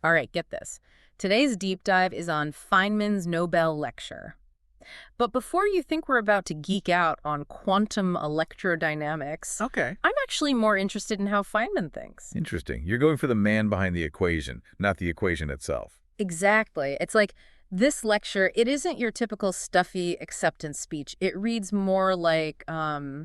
All right, get this. Today's deep dive is on Feynman's Nobel lecture. But before you think we're about to geek out on quantum electrodynamics, Okay. I'm actually more interested in how Feynman thinks. Interesting. You're going for the man behind the equation, not the equation itself. Exactly. It's like this lecture, it isn't your typical stuffy acceptance speech. It reads more like a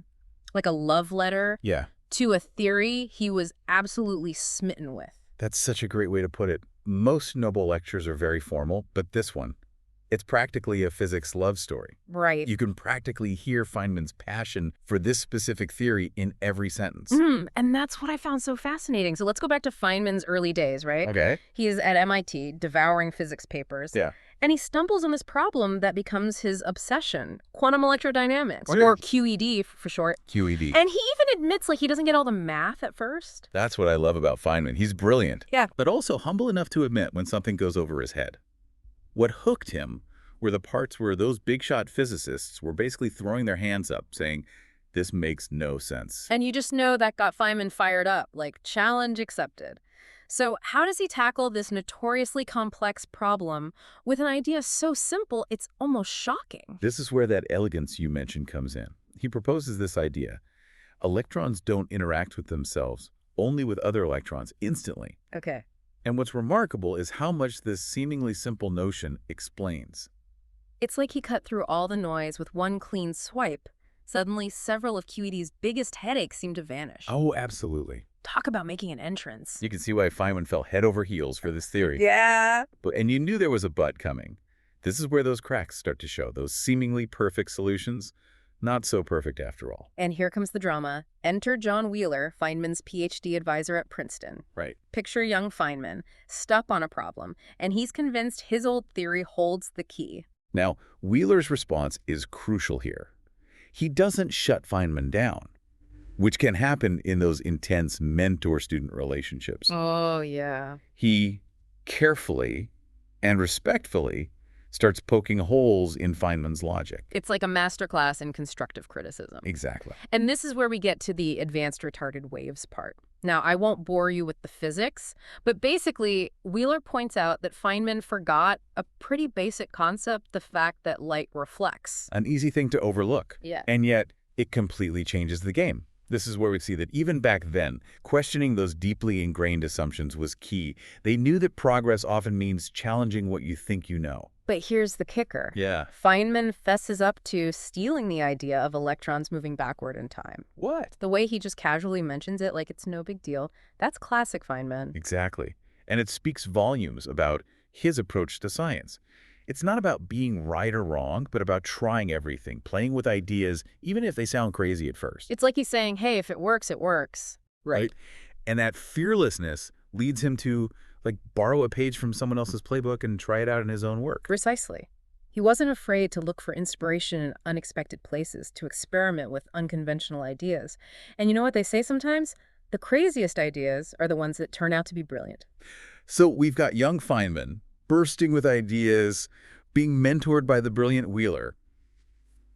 love letter Yeah, to a theory he was absolutely smitten with. that's such a great way to put it. Most Nobel lectures are very formal, but this one, it's practically a physics love story. Right. You can practically hear Feynman's passion for this specific theory in every sentence. And that's what I found so fascinating. So let's go back to Feynman's early days, right? Okay. He is at MIT devouring physics papers. Yeah. And he stumbles on this problem that becomes his obsession, quantum electrodynamics, Okay. or QED for short. QED. And he even admits like he doesn't get all the math at first. That's what I love about Feynman. He's brilliant. Yeah. But also humble enough to admit when something goes over his head. What hooked him were the parts where those big-shot physicists were basically throwing their hands up, saying, this makes no sense. And you just know that got Feynman fired up, like challenge accepted. So how does he tackle this notoriously complex problem with an idea so simple it's almost shocking? This is where that elegance you mentioned comes in. He proposes this idea. Electrons don't interact with themselves, only with other electrons instantly. Okay. And what's remarkable is how much this seemingly simple notion explains. It's like he cut through all the noise with one clean swipe. Suddenly, several of QED's biggest headaches seem to vanish. Oh, absolutely. Talk about making an entrance. You can see why Feynman fell head over heels for this theory. Yeah. And you knew there was a but coming. This is where those cracks start to show, those seemingly perfect solutions, not so perfect after all. And here comes the drama. Enter John Wheeler, Feynman's PhD advisor at Princeton. Right. Picture young Feynman, stuck on a problem, and he's convinced his old theory holds the key. Now, Wheeler's response is crucial here. He doesn't shut Feynman down, which can happen in those intense mentor-student relationships. Oh, yeah. He carefully and respectfully starts poking holes in Feynman's logic. It's like a masterclass in constructive criticism. Exactly. And this is where we get to the advanced retarded waves part. Now, I won't bore you with the physics, but basically, Wheeler points out that Feynman forgot a pretty basic concept, the fact that light reflects. An easy thing to overlook. Yeah. And yet, it completely changes the game. This is where we see that even back then, questioning those deeply ingrained assumptions was key. They knew that progress often means challenging what you think you know. But here's the kicker. Yeah. Feynman fesses up to stealing the idea of electrons moving backward in time. What? The way he just casually mentions it like it's no big deal, that's classic Feynman. Exactly. And it speaks volumes about his approach to science. It's not about being right or wrong, but about trying everything, playing with ideas, even if they sound crazy at first. It's like he's saying, hey, if it works, it works. Right. And that fearlessness leads him to, borrow a page from someone else's playbook and try it out in his own work. Precisely. He wasn't afraid to look for inspiration in unexpected places, to experiment with unconventional ideas. And you know what they say sometimes? The craziest ideas are the ones that turn out to be brilliant. So we've got young Feynman bursting with ideas, being mentored by the brilliant Wheeler.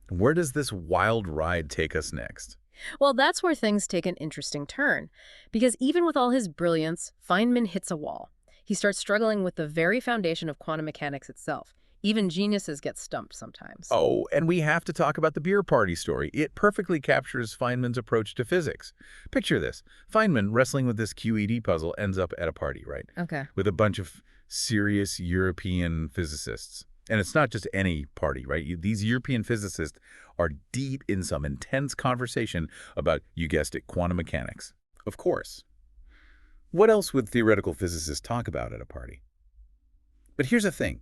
Where does this wild ride take us next? Well, that's where things take an interesting turn. Because even with all his brilliance, Feynman hits a wall. He starts struggling with the very foundation of quantum mechanics itself. Even geniuses get stumped sometimes. Oh, and we have to talk about the beer party story. It perfectly captures Feynman's approach to physics. Picture this. Feynman, wrestling with this QED puzzle, ends up at a party, right? Okay. With a bunch of serious European physicists. And it's not just any party, right? These European physicists are deep in some intense conversation about, you guessed it, quantum mechanics. Of course. What else would theoretical physicists talk about at a party? But here's the thing.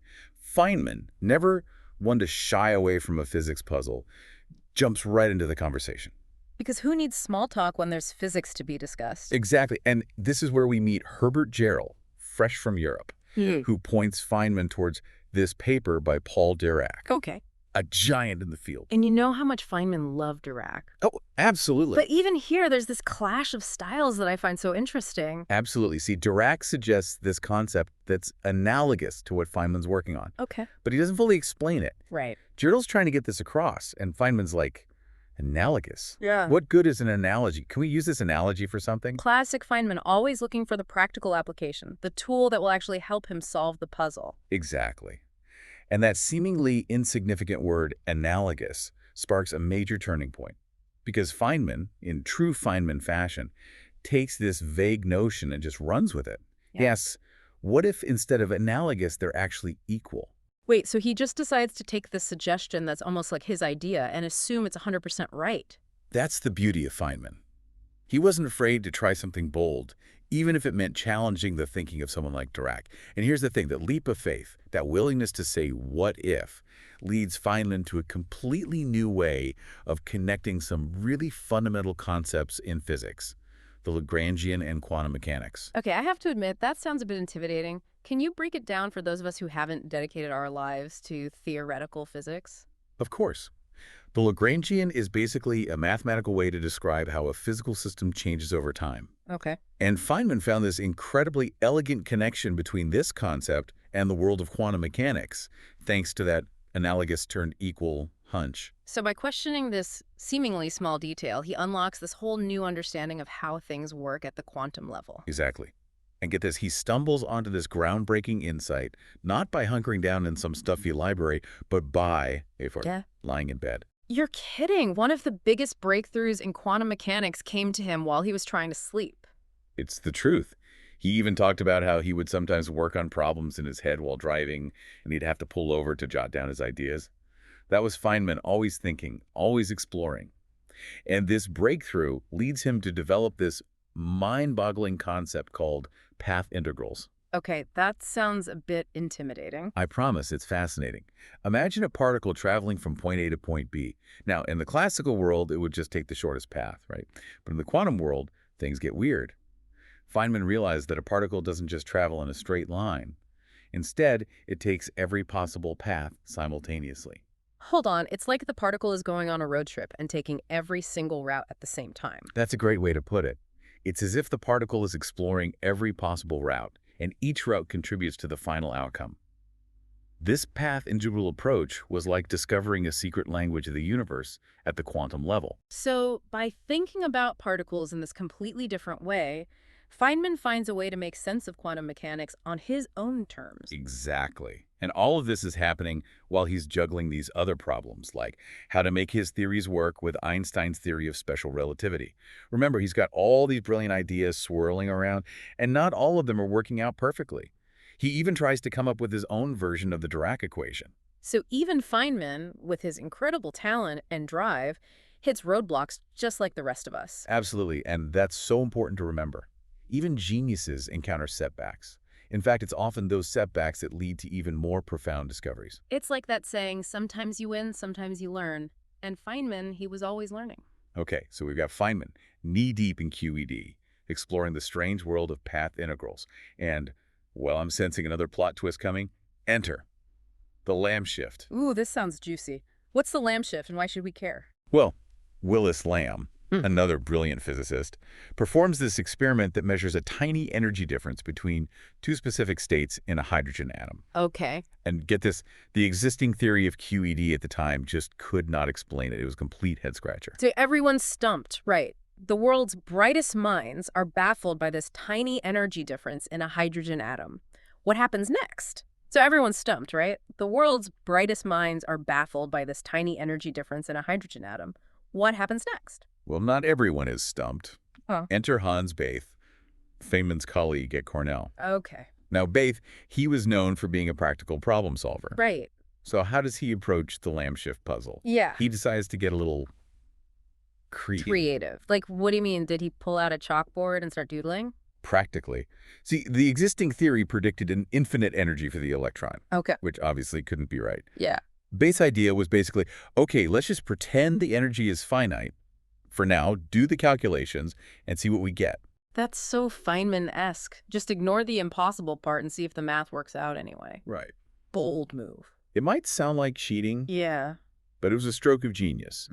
Feynman, never one to shy away from a physics puzzle, jumps right into the conversation. Because who needs small talk when there's physics to be discussed? Exactly. And this is where we meet Herbert Gerald, fresh from Europe, who points Feynman towards this paper by Paul Dirac, Okay. a giant in the field. And you know how much Feynman loved Dirac. Oh, absolutely. But even here, there's this clash of styles that I find so interesting. Absolutely. See, Dirac suggests this concept that's analogous to what Feynman's working on. Okay. But he doesn't fully explain it. Right. Gerald's trying to get this across, and Feynman's like, Analogous. Yeah. What good is an analogy? Can we use this analogy for something? Classic Feynman, always looking for the practical application, the tool that will actually help him solve the puzzle. Exactly. And that seemingly insignificant word, analogous, sparks a major turning point. Because Feynman, in true Feynman fashion, takes this vague notion and just runs with it. He Yeah. asks, what if instead of analogous, they're actually equal? Wait, so he just decides to take this suggestion that's almost like his idea and assume it's 100% right? That's the beauty of Feynman. He wasn't afraid to try something bold, even if it meant challenging the thinking of someone like Dirac. And here's the thing, that leap of faith, that willingness to say what if, leads Feynman to a completely new way of connecting some really fundamental concepts in physics, the Lagrangian and quantum mechanics. Okay, I have to admit, that sounds a bit intimidating. Can you break it down for those of us who haven't dedicated our lives to theoretical physics? Of course. The Lagrangian is basically a mathematical way to describe how a physical system changes over time. Okay. And Feynman found this incredibly elegant connection between this concept and the world of quantum mechanics, thanks to that analogous turned equal hunch. So by questioning this seemingly small detail, he unlocks this whole new understanding of how things work at the quantum level. Exactly. And get this, he stumbles onto this groundbreaking insight, not by hunkering down in some stuffy library, but by, Yeah. lying in bed. You're kidding. One of the biggest breakthroughs in quantum mechanics came to him while he was trying to sleep. It's the truth. He even talked about how he would sometimes work on problems in his head while driving, and he'd have to pull over to jot down his ideas. That was Feynman, always thinking, always exploring. And this breakthrough leads him to develop this mind-boggling concept called path integrals. Okay, that sounds a bit intimidating. I promise it's fascinating. Imagine a particle traveling from point A to point B. Now, in the classical world, it would just take the shortest path, right? But in the quantum world, things get weird. Feynman realized that a particle doesn't just travel in a straight line. Instead, it takes every possible path simultaneously. Hold on, it's like the particle is going on a road trip and taking every single route at the same time. That's a great way to put it. It's as if the particle is exploring every possible route, and each route contributes to the final outcome. This path integral approach was like discovering a secret language of the universe at the quantum level. So, by thinking about particles in this completely different way, Feynman finds a way to make sense of quantum mechanics on his own terms. Exactly. And all of this is happening while he's juggling these other problems, like how to make his theories work with Einstein's theory of special relativity. Remember, he's got all these brilliant ideas swirling around, and not all of them are working out perfectly. He even tries to come up with his own version of the Dirac equation. So even Feynman, with his incredible talent and drive, hits roadblocks just like the rest of us. Absolutely, and that's so important to remember. Even geniuses encounter setbacks. In fact, it's often those setbacks that lead to even more profound discoveries. It's like that saying, sometimes you win, sometimes you learn. And Feynman, he was always learning. Okay, so we've got Feynman, knee-deep in QED, exploring the strange world of path integrals. And, well, I'm sensing another plot twist coming. Enter the Lamb shift. Ooh, this sounds juicy. What's the Lamb shift and why should we care? Well, Willis Lamb, another brilliant physicist, performs this experiment that measures a tiny energy difference between two specific states in a hydrogen atom. Okay. And get this, the existing theory of QED at the time just could not explain it. It was a complete head-scratcher. So everyone's stumped, right? The world's brightest minds are baffled by this tiny energy difference in a hydrogen atom. What happens next? So everyone's stumped, right? The world's brightest minds are baffled by this tiny energy difference in a hydrogen atom. What happens next? Well, not everyone is stumped. Oh. Enter Hans Bethe, Feynman's colleague at Cornell. Okay. Now, Bethe, he was known for being a practical problem solver. Right. So how does he approach the Lamb shift puzzle? Yeah. He decides to get a little Creative. Like, what do you mean? Did he pull out a chalkboard and start doodling? Practically. See, the existing theory predicted an infinite energy for the electron, Okay. which obviously couldn't be right. Yeah. Bethe's idea was basically, okay, let's just pretend the energy is finite. For now, do the calculations and see what we get. That's so Feynman-esque. Just ignore the impossible part and see if the math works out anyway. Right. Bold move. It might sound like cheating, Yeah. but it was a stroke of genius.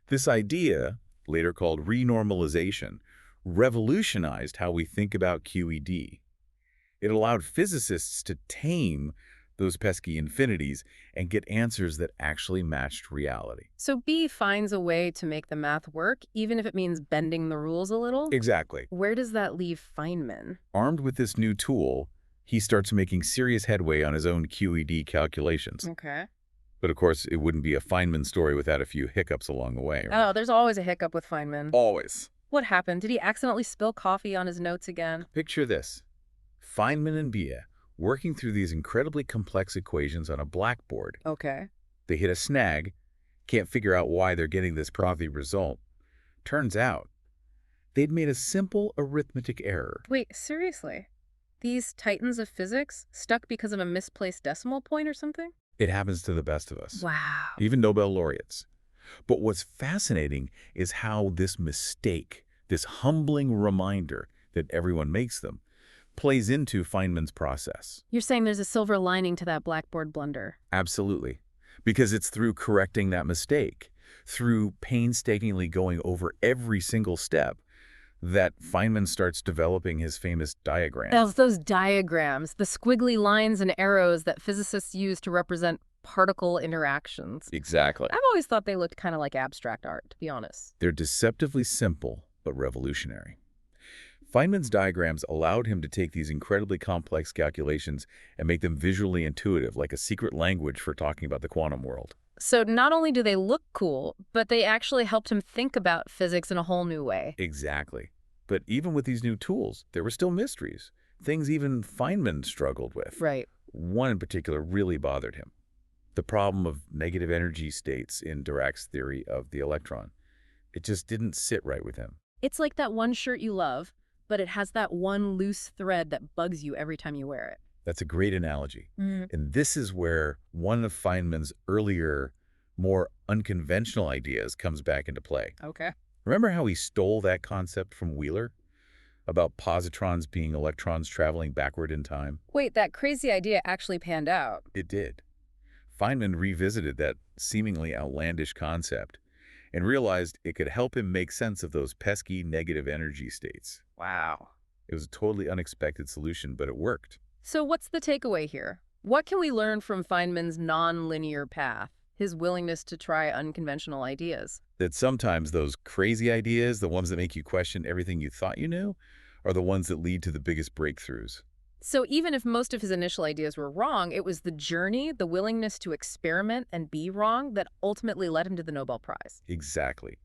This idea, later called renormalization, revolutionized how we think about QED. It allowed physicists to tame those pesky infinities, and get answers that actually matched reality. So B finds a way to make the math work, even if it means bending the rules a little? Exactly. Where does that leave Feynman? Armed with this new tool, he starts making serious headway on his own QED calculations. Okay. But of course, it wouldn't be a Feynman story without a few hiccups along the way. Right? Oh, there's always a hiccup with Feynman. Always. What happened? Did he accidentally spill coffee on his notes again? Picture this. Feynman and Bia working through these incredibly complex equations on a blackboard. Okay. They hit a snag, can't figure out why they're getting this frothy result. Turns out, they'd made a simple arithmetic error. Wait, seriously? These titans of physics stuck because of a misplaced decimal point or something? It happens to the best of us, Wow. even Nobel laureates. But what's fascinating is how this mistake, this humbling reminder that everyone makes them, plays into Feynman's process. You're saying there's a silver lining to that blackboard blunder. Absolutely. Because it's through correcting that mistake, through painstakingly going over every single step, that Feynman starts developing his famous diagram. Those diagrams, the squiggly lines and arrows that physicists use to represent particle interactions. Exactly. I've always thought they looked kind of like abstract art, to be honest. They're deceptively simple, but revolutionary. Feynman's diagrams allowed him to take these incredibly complex calculations and make them visually intuitive, like a secret language for talking about the quantum world. So not only do they look cool, but they actually helped him think about physics in a whole new way. Exactly. But even with these new tools, there were still mysteries, things even Feynman struggled with. Right. One in particular really bothered him. The problem of negative energy states in Dirac's theory of the electron. It just didn't sit right with him. It's like that one shirt you love, but it has that one loose thread that bugs you every time you wear it. That's a great analogy. And this is where one of Feynman's earlier, more unconventional ideas comes back into play. Okay. Remember how he stole that concept from Wheeler about positrons being electrons traveling backward in time? Wait, that crazy idea actually panned out. It did. Feynman revisited that seemingly outlandish concept and realized it could help him make sense of those pesky negative energy states. Wow. It was a totally unexpected solution, but it worked. So what's the takeaway here? What can we learn from Feynman's non-linear path, his willingness to try unconventional ideas? That sometimes those crazy ideas, the ones that make you question everything you thought you knew, are the ones that lead to the biggest breakthroughs. So even if most of his initial ideas were wrong, it was the journey, the willingness to experiment and be wrong that ultimately led him to the Nobel Prize. Exactly.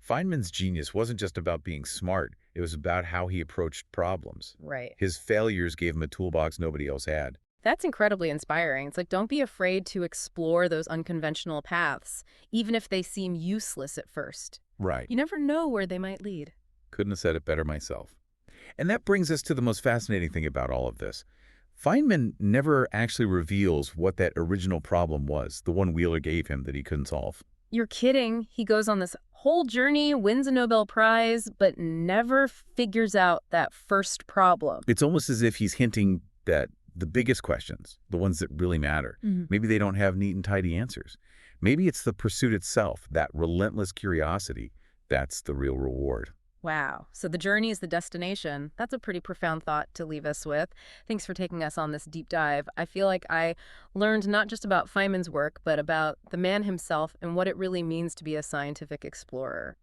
Feynman's genius wasn't just about being smart. It was about how he approached problems. Right. His failures gave him a toolbox nobody else had. That's incredibly inspiring. It's like, don't be afraid to explore those unconventional paths, even if they seem useless at first. Right. You never know where they might lead. Couldn't have said it better myself. And that brings us to the most fascinating thing about all of this. Feynman never actually reveals what that original problem was, the one Wheeler gave him that he couldn't solve. You're kidding. He goes on this whole journey, wins a Nobel Prize, but never figures out that first problem. It's almost as if he's hinting that the biggest questions, the ones that really matter, maybe they don't have neat and tidy answers. Maybe it's the pursuit itself, that relentless curiosity, that's the real reward. Wow. So the journey is the destination. That's a pretty profound thought to leave us with. Thanks for taking us on this deep dive. I feel like I learned not just about Feynman's work, but about the man himself and what it really means to be a scientific explorer.